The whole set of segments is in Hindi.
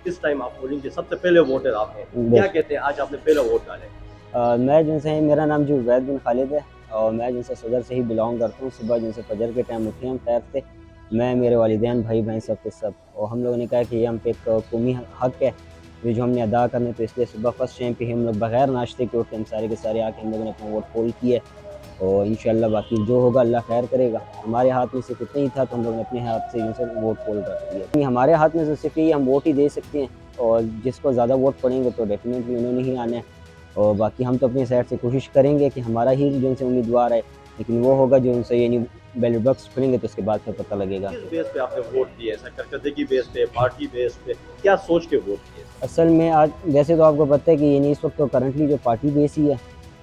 इस टाइम आप पोलिंग के सबसे पहले वोटर आप हैं, क्या कहते हैं आज आपने पहला वोट डाले? मैं जिनसे मेरा नाम जो उबैद बिन खालिद है और मैं जिनसे सदर से ही बिलोंग करता हूँ। सुबह जिनसे फजर के टाइम उठे हम खैर से, मैं मेरे वालिदैन भाई बहन सब के सब, और हम लोगों ने कहा कि ये हम पे एक कौमी हक है ये जो हमने अदा करने, तो इसलिए सुबह फर्स्ट टाइम पे ही हम लोग बगैर नाश्ते के उठ के हम सारे के सारे आके हम लोगों ने अपना वोट पोल किया। और इंशाल्लाह बाकी जो होगा अल्लाह खैर करेगा। हमारे हाथ में सिर्फ इतना ही था तो हम लोग ने अपने हाथ से जिनसे वोट पोल कर दिया। हमारे हाथ में तो सिर्फ ये हम वोट ही दे सकते हैं, और जिसको ज़्यादा वोट पड़ेंगे तो डेफिनेटली उन्होंने ही आना है। और बाकी हम तो अपनी साइड से कोशिश करेंगे कि हमारा ही जो उनसे उम्मीदवार है, लेकिन वो होगा जो उनसे यानी बैलेट बॉक्स खुलेंगे तो उसके बाद फिर पता लगेगा। किस बेस पे आपने वोट दिए? सरकर्दगी बेस पे, पार्टी बेस पे, क्या सोच के वोट दिए? असल में आज वैसे तो आपको पता है कि यानी इस वक्त तो करंटली जो पार्टी बेस ही है,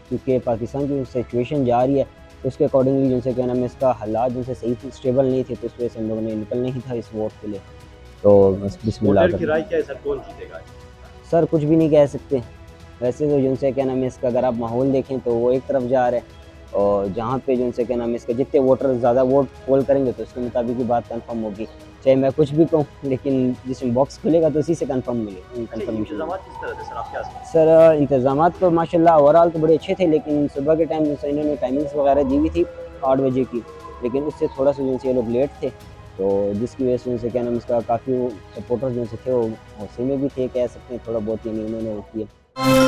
क्योंकि पाकिस्तान की सिचुएशन जा रही है तो उसके अकॉर्डिंगली जिनसे क्या नाम है इसका हालात जिनसे सही स्टेबल नहीं थे, तो इस वजह से हम लोगों ने निकलना ही था इस वोट के लिए। तो बस बिस्मिल्लाह वोटर की राय करते क्या है सर, कौन जीतेगा? सर कुछ भी नहीं कह सकते। वैसे तो जिनसे क्या नाम है इसका अगर आप माहौल देखें तो वो एक तरफ जा रहा है, और जहाँ पे जिनसे क्या नाम है इसका जितने वोटर ज़्यादा वोट पोल करेंगे तो उसके मुताबिक ही बात कंफर्म होगी। चाहे मैं कुछ भी कहूँ, लेकिन जिसमें बॉक्स खुलेगा तो उसी से कंफर्म मिले अच्छा, कंफर्मेशन। इंतजामात किस तरह थे सर, आप क्या समझते सर इंतज़ामात तो माशाल्लाह ओवरऑल तो बड़े अच्छे थे, लेकिन सुबह के टाइम जैसे इन्होंने टाइमिंग्स वगैरह दी हुई थी 8 बजे की, लेकिन उससे थोड़ा सा जिनसे ये लोग लेट थे, तो जिसकी वजह से उनसे क्या नाम इसका काफ़ी सपोर्टर्स जो थे वो हौसले में भी थे, कह सकते हैं थोड़ा बहुत, यानी उन्होंने वो किया।